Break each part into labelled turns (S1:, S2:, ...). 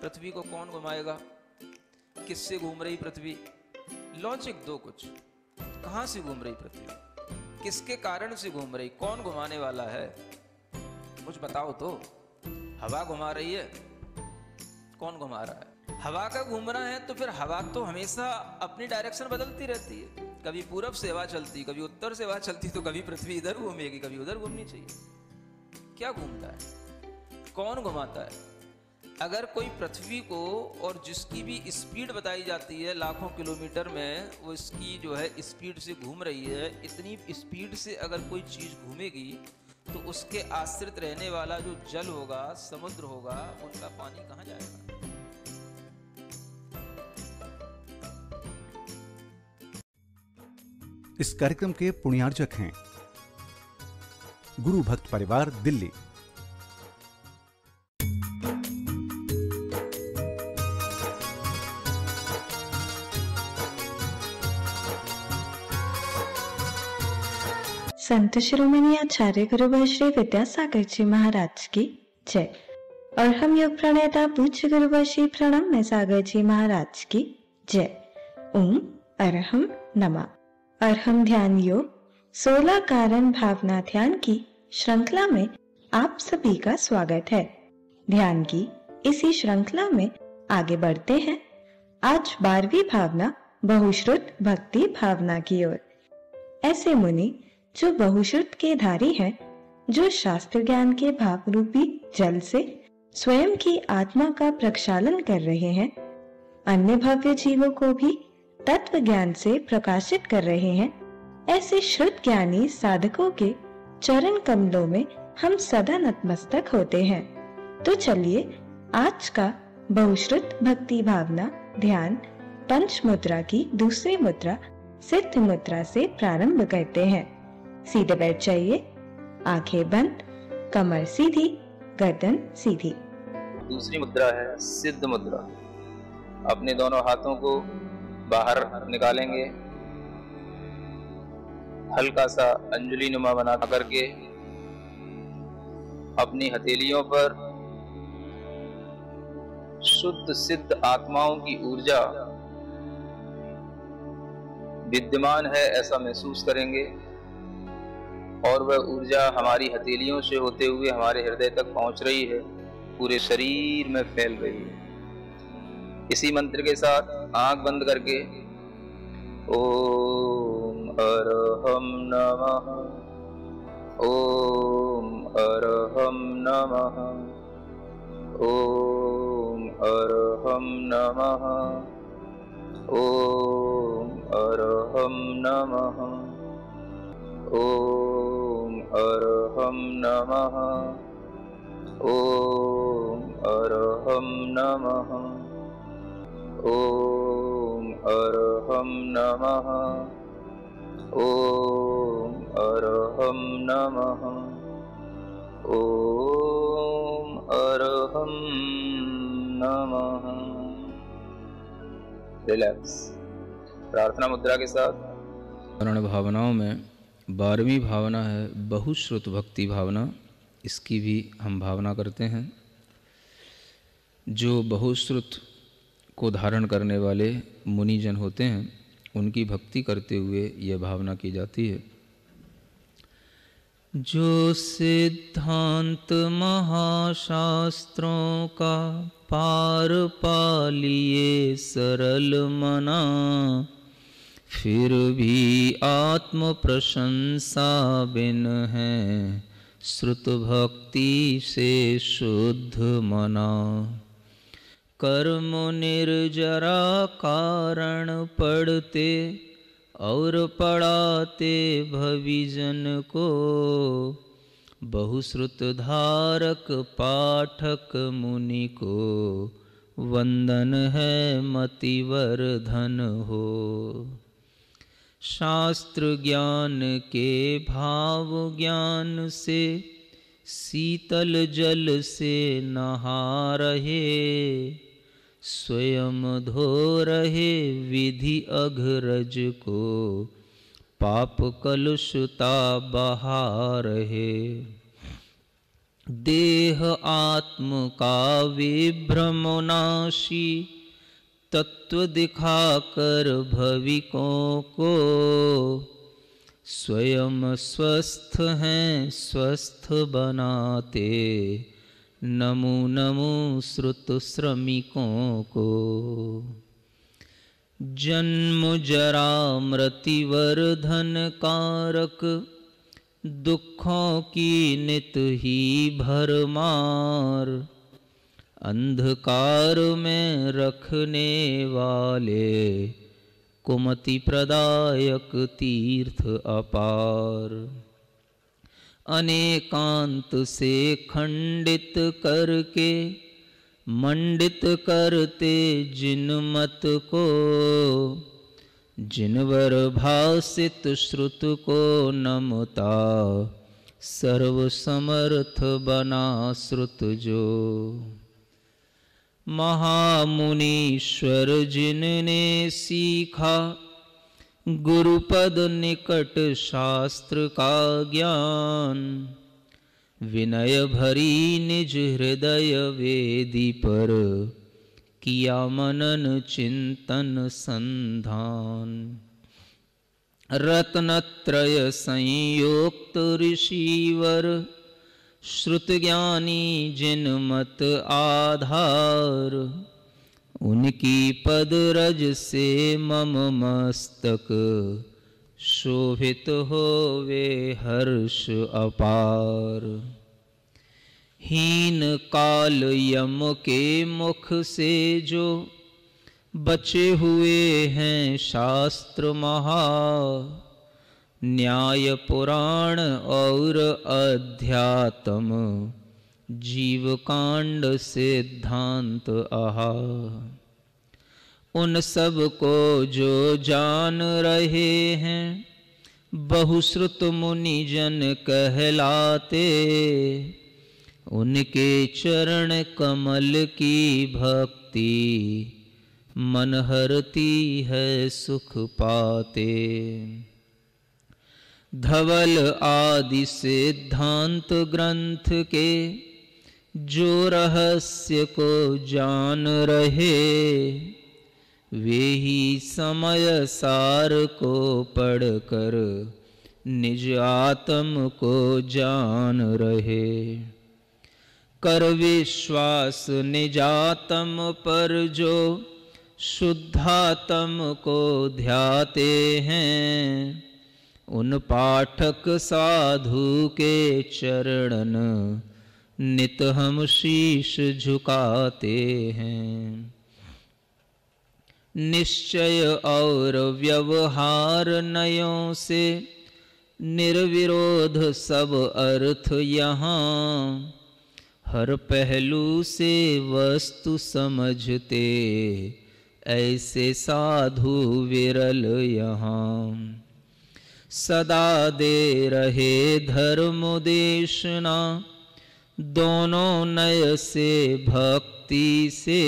S1: पृथ्वी को कौन घुमाएगा, किससे घूम रही पृथ्वी? लॉजिक दो कुछ, कहां से घूम रही पृथ्वी, किसके कारण से घूम रही, कौन घुमाने वाला है, कुछ बताओ तो। हवा घुमा रही है, कौन घुमा रहा है? हवा का घूमना है तो फिर हवा तो हमेशा अपनी डायरेक्शन बदलती रहती है, कभी पूरब से हवा चलती, कभी उत्तर से हवा चलती, तो कभी पृथ्वी इधर घूमेगी, कभी उधर घूमनी चाहिए। क्या घूमता है, कौन घुमाता है? अगर कोई पृथ्वी को, और जिसकी भी स्पीड बताई जाती है लाखों किलोमीटर में, वो इसकी जो है स्पीड से घूम रही है, इतनी स्पीड से अगर कोई चीज़ घूमेगी तो उसके आश्रित रहने वाला जो जल होगा, समुद्र होगा, उनका पानी कहाँ जाएगा?
S2: इस कार्यक्रम के पुण्यार्जक हैं गुरु भक्त परिवार, दिल्ली।
S3: संत शिरोमणि आचार्य गुरु श्री विद्यासागर जी महाराज की जय। और हम योग प्रणेता पूज्य गुरु श्री प्रणम में सागर जी महाराज की जय। ओम अरहम नमः। अरहम ध्यान योग 16 कारण भावना ध्यान की श्रृंखला में आप सभी का स्वागत है। ध्यान की इसी श्रृंखला में आगे बढ़ते हैं। आज 12वीं भावना बहुश्रुत भक्ति भावना की ओर। ऐसे मुनि जो बहुश्रुत के धारी हैं, जो शास्त्र ज्ञान के भाव रूपी जल से स्वयं की आत्मा का प्रक्षालन कर रहे हैं, अन्य भव्य जीवों को भी तत्व ज्ञान से प्रकाशित कर रहे हैं, ऐसे श्रुत ज्ञानी साधकों के चरण कमलों में हम सदा नतमस्तक होते हैं। तो चलिए आज का बहुश्रुत भक्ति भावना ध्यान पंच मुद्रा की दूसरी मुद्रा सिद्ध मुद्रा से प्रारंभ करते हैं। सीधे बैठ जाइए, आंखें बंद, कमर सीधी, गर्दन सीधी।
S4: दूसरी मुद्रा है सिद्ध मुद्रा। अपने दोनों हाथों को बाहर निकालेंगे, हल्का सा अंजलि नुमा बना करके अपनी हथेलियों पर शुद्ध सिद्ध आत्माओं की ऊर्जा विद्यमान है ऐसा महसूस करेंगे, और वह ऊर्जा हमारी हथेलियों से होते हुए हमारे हृदय तक पहुंच रही है, पूरे शरीर में फैल रही है। इसी मंत्र के साथ आंख बंद करके ओम अरहम नमः, ओम अरहम नमः, ओम अरहम नमः, ओम अरहम नमः, ओम अरहम नमः, ओम अरहम नमः, ओम अरहम नमः, ओम अरहम नमः, ओम अरहम नमः। रिलैक्स। प्रार्थना मुद्रा के साथ
S1: करण भावनाओं में 12वीं भावना है बहुश्रुत भक्ति भावना। इसकी भी हम भावना करते हैं। जो बहुश्रुत को धारण करने वाले मुनिजन होते हैं, उनकी भक्ति करते हुए यह भावना की जाती है। जो सिद्धांत महाशास्त्रों का पार पा लिए सरल मना, फिर भी आत्म प्रशंसा बिन है श्रुत भक्ति से शुद्ध मना। कर्म निर्जरा कारण पढ़ते और पढ़ाते भविजन को, बहुश्रुत धारक पाठक मुनि को वंदन है मतिवर्धन हो। शास्त्र ज्ञान के भाव ज्ञान से शीतल जल से नहा रहे, स्वयं धो रहे विधि अघरज को, पाप कलुषता बहा रहे। देह आत्म का विभ्रमनाशी तत्व दिखाकर भविकों को स्वयं स्वस्थ हैं स्वस्थ बनाते नमो नमो श्रुत श्रमिकों को। जन्म जरा मृत्युवर्धन कारक दुखों की नित ही भरमार अंधकार में रखने वाले कुमति प्रदायक तीर्थ अपार। अनेकांत से खंडित करके मंडित करते जिन मत को जिनवर भासित श्रुत को नमता सर्व समर्थ बना श्रुत जो। महामुनीश्वर जिनने सीखा गुरुपद निकट शास्त्र का ज्ञान विनय भरी निज हृदय वेदी पर किया मनन चिंतन संधान। रत्नत्रय संयोक्त ऋषिवर श्रुत ज्ञानी जिन मत आधार उनकी पद रज से मम मस्तक शोभित होवे हर्ष अपार। हीन काल यम के मुख से जो बचे हुए हैं शास्त्र महा न्याय पुराण और अध्यात्म जीव कांड सिद्धांत आहा। उन सब को जो जान रहे हैं बहुश्रुत मुनि जन कहलाते उनके चरण कमल की भक्ति मन हरती है सुख पाते। धवल आदि सिद्धांत ग्रंथ के जो रहस्य को जान रहे वे ही समय सार को पढ़कर निज आत्म को जान रहे। कर विश्वास निजात्म पर जो शुद्धात्म को ध्याते हैं उन पाठक साधु के चरणन नित हम शीश झुकाते हैं। निश्चय और व्यवहार नयों से निर्विरोध सब अर्थ यहाँ हर पहलू से वस्तु समझते ऐसे साधु विरल यहाँ। सदा दे रहे धर्मोदेशना दोनों नय से भक्ति से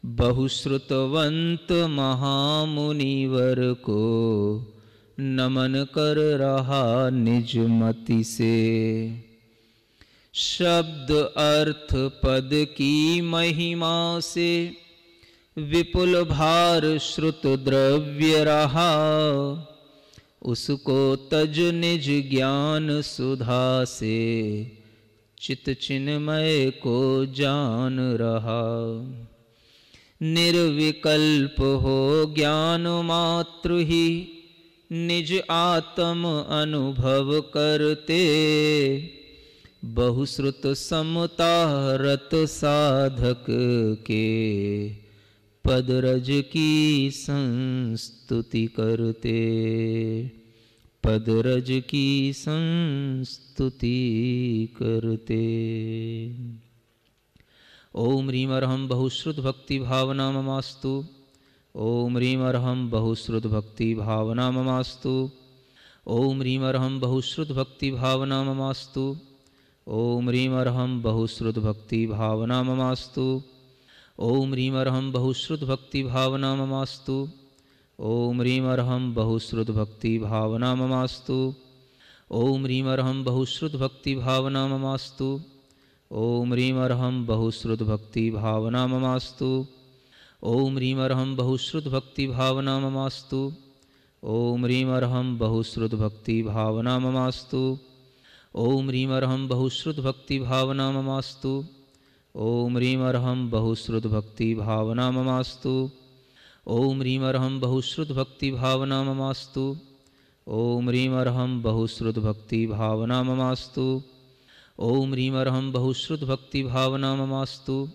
S1: बहुश्रुतवंत महामुनिवर को नमन कर रहा निज मति से। शब्द अर्थ पद की महिमा से विपुल भार श्रुत द्रव्य रहा उसको तज निज ज्ञान सुधा से चित चिन्मय को जान रहा। निर्विकल्प हो ज्ञान मात्र ही निज आत्म अनुभव करते बहुश्रुत समता रत साधक के पदरज की संस्तुति करते पदरज की संस्तुति करते। ओम ह्रीम अर्हं बहुश्रुत भक्ति भावना ममास्तु। ओम ह्रीम अर्हं बहुश्रुत भक्ति भावना ममास्तु। ओम ह्रीम अर्हं बहुश्रुत भक्ति भावना ममास्तु। ओम ह्रीम अर्हं बहुश्रुत भक्ति भावना ममास्तु। ओम ह्रीम अर्हं बहुश्रुत भक्ति भावना ममास्तु। ओम ह्रीम अर्हं बहुश्रुत भक्ति भावना ममास्तु। ओम ह्रीम अर्हं बहुश्रुत भक्ति भावना ममास्तु। ओम ह्रीम अर्हं बहुश्रुत भक्ति भावना ममास्तु। ओम ह्रीम अर्हं बहुश्रुत भक्ति भावना ममास्तु। ओम ह्रीम अर्हं बहुश्रुत भक्ति भावना ममास्तु। ओम ह्रीम अर्हं बहुश्रुत भक्ति भावना ममास्तु। ओम ह्रीम अर्हं बहुश्रुत भक्ति भावना ममास्तु। ओम ह्रीम अर्हं बहुश्रुत भक्ति भावना ममास्तु। ओम ह्रीम अर्हं बहुश्रुत भक्ति भावना ममास्तु। ओम ह्रीम अर्हं बहुश्रुत भक्ति भावना ममास्तु।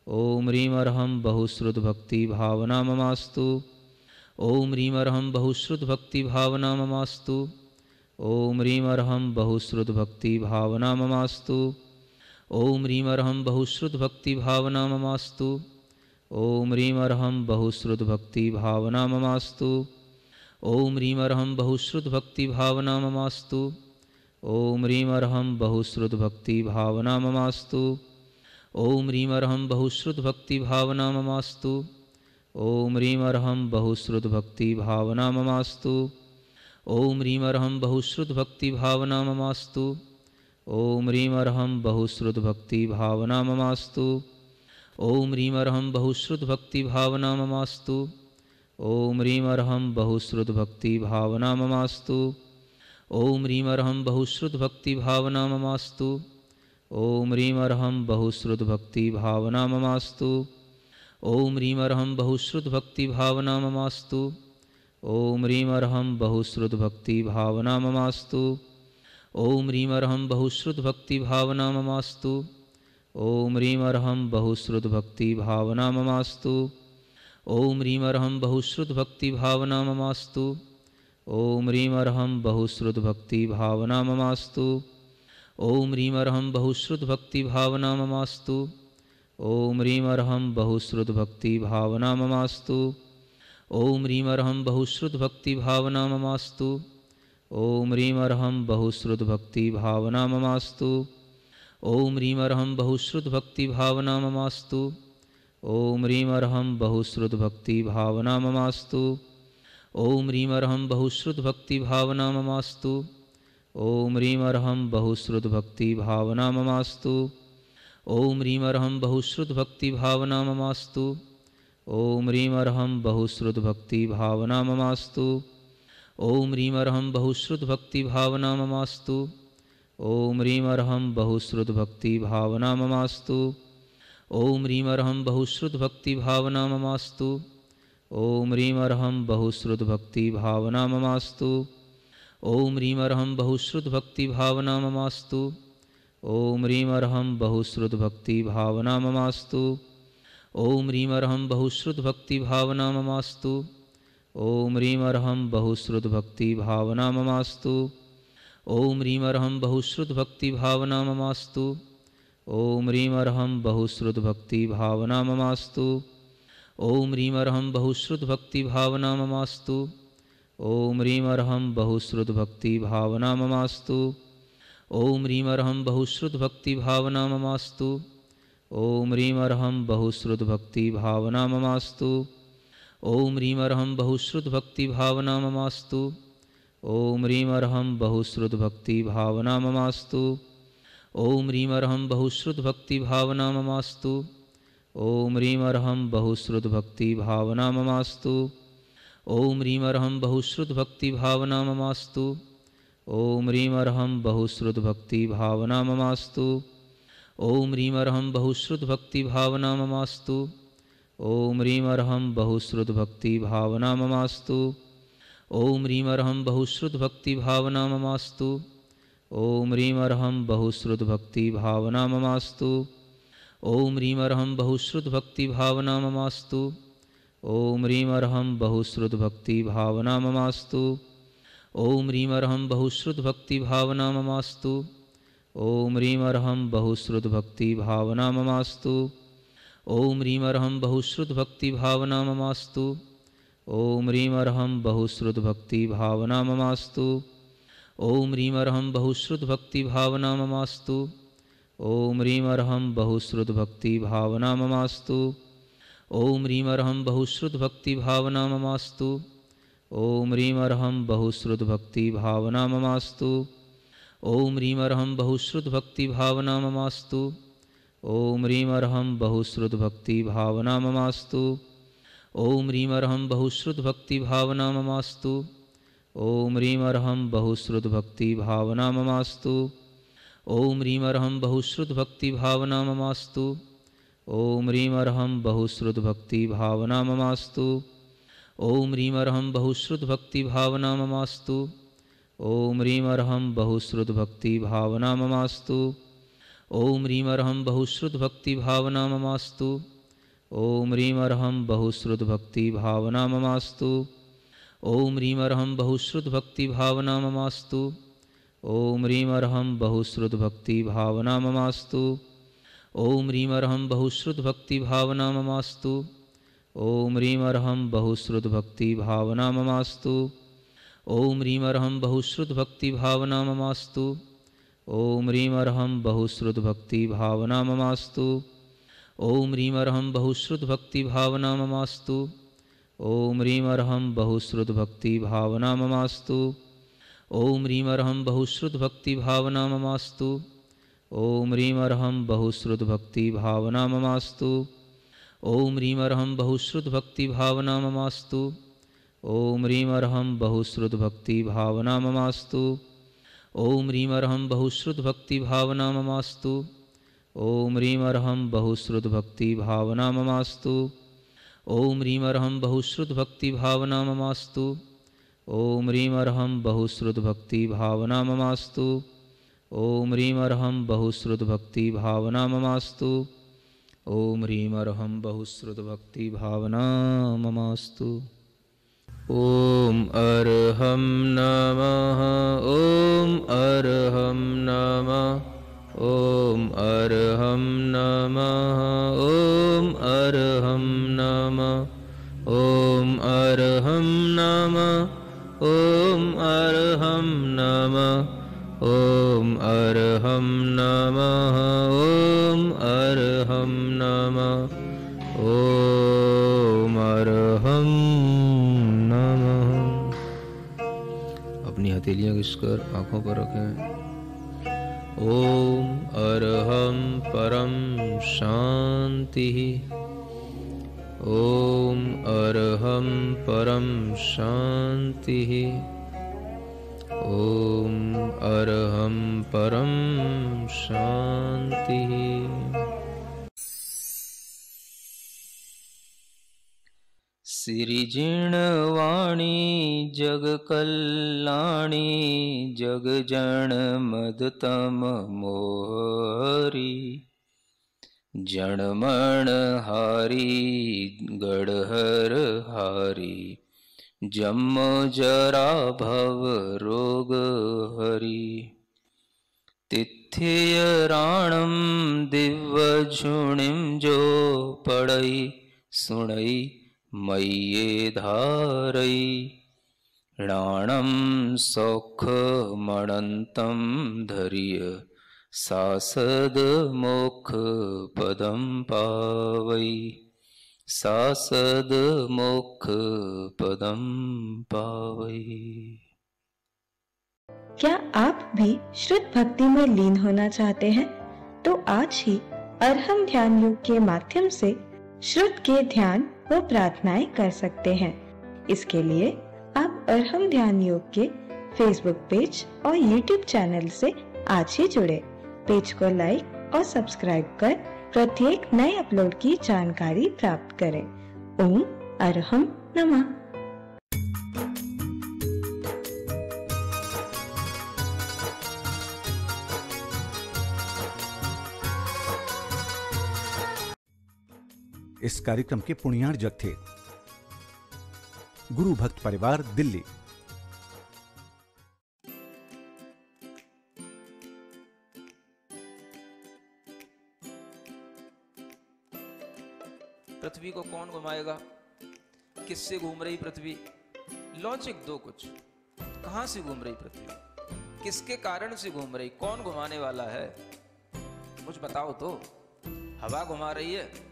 S1: ओम ह्रीम अर्हं बहुश्रुत भक्ति भावना ममास्तु। ओम ह्रीम अर्हं बहुश्रुत भक्ति भावना ममास्तु। ओम ह्रीम अर्हं बहुश्रुत भक्ति भावना ममास्तु। ओम ह्रीम अर्हं बहुश्रुत भक्ति भावना ममास्तु। ओम ह्रीम अर्हं बहुश्रुत भक्ति भावना ममास्तु। ओम ह्रीम अर्हं बहुश्रुत भक्ति भावना ममास्तु। ओम ह्रीम अर्हं बहुश्रुत भक्ति भावना ममास्तु। ओम ह्रीम अर्हं बहुश्रुत भक्ति भावना ममास्तु। ओम ह्रीम अर्हं बहुश्रुत भक्ति भावना ममास्तु। ओम ह्रीम अर्हं बहुश्रुत भक्ति भावना ममास्तु। ओम ह्रीम अर्हं बहुश्रुत भक्ति भावना ममास्तु। ओम ह्रीम अर्हं बहुश्रुत भक्ति भावना ममास्तु। ओम ह्रीम अर्हं बहुश्रुत भक्ति भावना ममास्तु। ओम ह्रीम अर्हं बहुश्रुत भक्ति भावना ममास्तु। ओम ह्रीम अर्हं बहुश्रुत भक्ति भावना ममास्तु। ओम ह्रीम अर्हं बहुश्रुत भक्ति भावना ममास्तु। ओम ह्रीम अर्हं बहुश्रुत भक्ति भावना ममास्तु। ओम ह्रीम अर्हं बहुश्रुत भक्ति भावना ममास्तु। ओम ह्रीम अर्हं बहुश्रुत भक्ति भावना ममास्तु। ओम ह्रीम अर्हं बहुश्रुत भक्ति भावना ममास्तु। ओम ह्रीम अर्हं बहुश्रुत भक्ति भावना ममास्तु। ओम ह्रीम अर्हं बहुश्रुत भक्ति भावना ममास्तु। ओम ह्रीम अर्हं बहुश्रुत भक्ति भावना ममास्तु। ओम ह्रीम अर्हं बहुश्रुत भक्ति भावना ममास्तु। ओम ह्रीम अर्हं बहुश्रुत भक्ति भावना ममास्तु। ओम ह्रीम अर्हं बहुश्रुत भक्ति भावना ममास्तु। ओम ह्रीम अर्हं बहुश्रुत भक्ति भावना ममास्तु। ओम ह्रीम अर्हं बहुश्रुत भक्ति भावना ममास्तु। ओम ह्रीम अर्हं बहुश्रुत भक्ति भावना ममास्तु। ओम ह्रीम अर्हं बहुश्रुत भक्ति भावना ममास्तु। ओम ह्रीम अर्हं बहुश्रुत भक्ति भावना ममास्तु। ओम ह्रीम अर्हं बहुश्रुत भक्ति भावना ममास्तु। ओम ह्रीम अर्हं बहुश्रुत भक्ति भावना ममास्तु। ओम ह्रीम अर्हं बहुश्रुत भक्ति भावना ममास्तु। ओम ह्रीम अर्हं बहुश्रुत भक्ति भावना ममास्तु। ओम ह्रीम अर्हं बहुश्रुत भक्ति भावना ममास्तु। ओम ह्रीम अर्हं बहुश्रुत भक्ति भावना ममास्तु। ओम ह्रीम अर्हं बहुश्रुत भक्ति भावना ममास्तु। ओम ह्रीम अर्हं बहुश्रुत भक्ति भावना ममास्तु। ओम ह्रीम अर्हं बहुश्रुत भक्ति भावना ममास्तु। ओम ह्रीम अर्हं बहुश्रुत भक्ति भावना ममास्तु। ओम ह्रीम अर्हं बहुश्रुत भक्ति भावना ममास्तु। ओम ह्रीम अर्हं बहुश्रुत भक्ति भावना ममास्तु। ओम ह्रीम अर्हं बहुश्रुत भक्ति भावना ममास्तु। ओम ह्रीम अर्हं बहुश्रुत भक्ति भावना ममास्तु। ओम ह्रीम अर्हं बहुश्रुत भक्ति भावना ममास्तु। ओम ह्रीम अर्हं बहुश्रुत भक्ति भावना ममास्तु। ओम ह्रीम अर्हं बहुश्रुत भक्ति भावना ममास्तु। ओम ह्रीम अर्हं बहुश्रुत भक्ति भावना ममास्तु। ओम ह्रीम अर्हं बहुश्रुत भक्ति भावना ममास्तु। ओम ह्रीम अर्हं बहुश्रुत भक्ति भावना ममास्तु। ओम ह्रीम अर्हं बहुश्रुत भक्ति भावना ममास्तु। ओम ह्रीम अर्हं बहुश्रुत भक्ति भावना ममास्तु। ओम ह्रीम अर्हं बहुश्रुत भक्ति भावना ममास्तु। ओम ह्रीम अर्हं बहुश्रुत भक्ति भावना ममास्तु। ओम ह्रीम अर्हं बहुश्रुत भक्ति भावना ममास्तु। ओम ह्रीम अर्हं बहुश्रुत भक्ति भावना ममास्तु। ओम ह्रीम अर्हं बहुश्रुत भक्ति भावना ममास्तु। ओम ह्रीम अर्हं बहुश्रुत भक्ति भावना ममास्तु। ओम ह्रीम अर्हं बहुश्रुत भक्ति भावना ममास्तु। ओम ह्रीम अर्हं बहुश्रुत भक्ति भावना ममास्तु। ओम ह्रीम अर्हं बहुश्रुत भक्ति भावना ममास्तु। ओम ह्रीम अर्हं बहुश्रुत भक्ति भावना ममास्तु। ओम ह्रीम अर्हं बहुश्रुत भक्ति भावना ममास्तु। ओम ह्रीम अर्हं बहुश्रुत भक्ति भावना ममास्तु। ओम ह्रीम अर्हं बहुश्रुत भक्ति भावना ममास्तु। ओम ह्रीम अर्हं बहुश्रुत भक्ति भावना ममास्तु। ओम ह्रीम अर्हं बहुश्रुत भक्ति भावना ममास्तु। ओम ह्रीम अर्हं बहुश्रुत भक्ति भावना ममास्तु। ओम ह्रीम अर्हं बहुश्रुत भक्ति भावना ममास्तु। ओम ह्रीम अर्हं बहुश्रुत भक्ति भावना ममास्तु। ओम ह्रीम अर्हं बहुश्रुत भक्ति भावना ममास्तु। ओम ह्रीम अर्हं बहुश्रुत भक्ति भावना ममास्तु। ओम ह्रीम अर्हं बहुश्रुत भक्ति भावना ममास्तु। ओम ह्रीम अर्हं बहुश्रुत भक्ति भावना ममास्तु। ओम ह्रीम अर्हं बहुश्रुत भक्ति भावना ममास्तु। ओम ह्रीम अर्हं बहुश्रुत भक्ति भावना ममास्तु। ओम ह्रीम अर्हं बहुश्रुत भक्ति भावना ममास्तु। ओम ह्रीम अर्हं बहुश्रुत भक्ति भावना ममास्तु। ओम ह्रीम अर्हं बहुश्रुत भक्ति भावना ममास्तु। ओम ह्रीम अर्हं बहुश्रुत भक्ति भावना ममास्तु। ओम ह्रीम अर्हं बहुश्रुत भक्ति भावना ममास्तु। ओम ह्रीम अर्हं बहुश्रुत भक्ति भावना ममास्तु। ओम ह्रीम अर्हं बहुश्रुत भक्ति भावना ममास्तु। ओम ह्रीम अर्हं बहुश्रुत भक्ति भावना ममास्तु। ओम ह्रीम अर्हं बहुश्रुत भक्ति भावना ममास्तु। ओम ह्रीम अर्हं बहुश्रुत भक्ति भावना ममास्तु। ओम ह्रीम अर्हं बहुश्रुत भक्ति भावना ममास्तु। ओम ह्रीम अर्हं बहुश्रुत भक्ति भावना ममास्तु। ओम ह्रीम अर्हं बहुश्रुत भक्ति भावना ममास्तु। ओम ह्रीम अर्हं बहुश्रुत भक्ति भावना ममास्तु। ओम ह्रीम अर्हं बहुश्रुत भक्ति भावना ममास्तु। ओम ह्रीम अर्हं बहुश्रुत भक्ति भावना ममास्तु। ओम अर्हं नमः। ओम अर्हं नमः। ओम अर्हं नमः। ओम अर्हं नमः। ओम अर्हं नमः। ओम अर्हं नमः। ओम अर्हं नमः। ओम अर्हं नमः। ओम अर्हं नमः। अपनी हथेलियां घिसकर आंखों पर रखें। ओम अर्हं परम शांति। ओम अर्हं परम शांति। ओम अर्हं परम शांति। सिरिजिणवाणी जग कल्याणी जग जन मदतम मोहरी जनमण हारी गढ़हर हारी जम जरा भव रोग हरि तिथ्य राणम दिव्य झुणिम जो पढ़ई सुनई मय्ये धारई राणम सौख मणंतम धैर्य सासद मोक्ष पदम पावई सासद मोक्ष पदम पावई।
S3: क्या आप भी श्रुत भक्ति में लीन होना चाहते हैं? तो आज ही अर्हम ध्यान योग के माध्यम से श्रुत के ध्यान व प्रार्थनाएं कर सकते हैं। इसके लिए आप अर्हम ध्यान योग के फेसबुक पेज और यूट्यूब चैनल से आज ही जुड़े। पेज को लाइक और सब्सक्राइब कर प्रत्येक नए अपलोड की जानकारी प्राप्त करें। ओम अर्हम नमः।
S2: इस कार्यक्रम के पुण्यार्जक थे गुरु भक्त परिवार दिल्ली।
S1: पृथ्वी को कौन घुमाएगा? किससे घूम रही पृथ्वी? लॉजिक दो कुछ। कहां से घूम रही पृथ्वी? किसके कारण से घूम रही? कौन घुमाने वाला है? कुछ बताओ तो। हवा घुमा रही है?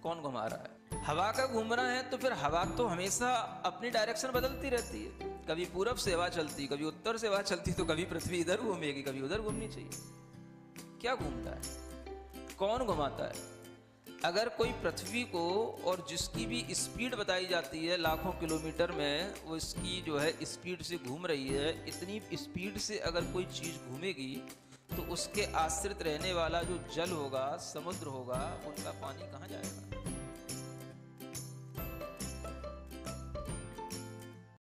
S1: कौन घुमा रहा है? हवा का घूमना है तो फिर हवा तो हमेशा अपनी डायरेक्शन बदलती रहती है। कभी पूरब से हवा चलती, कभी उत्तर से हवा चलती, तो कभी पृथ्वी इधर घूमेगी, कभी उधर घूमनी चाहिए। क्या घूमता है, कौन घुमाता है? अगर कोई पृथ्वी को, और जिसकी भी स्पीड बताई जाती है लाखों किलोमीटर में, वो इसकी जो है स्पीड से घूम रही है, इतनी स्पीड से अगर कोई चीज घूमेगी तो उसके आश्रित रहने वाला जो जल होगा, समुद्र होगा, उनका पानी कहाँ जाएगा?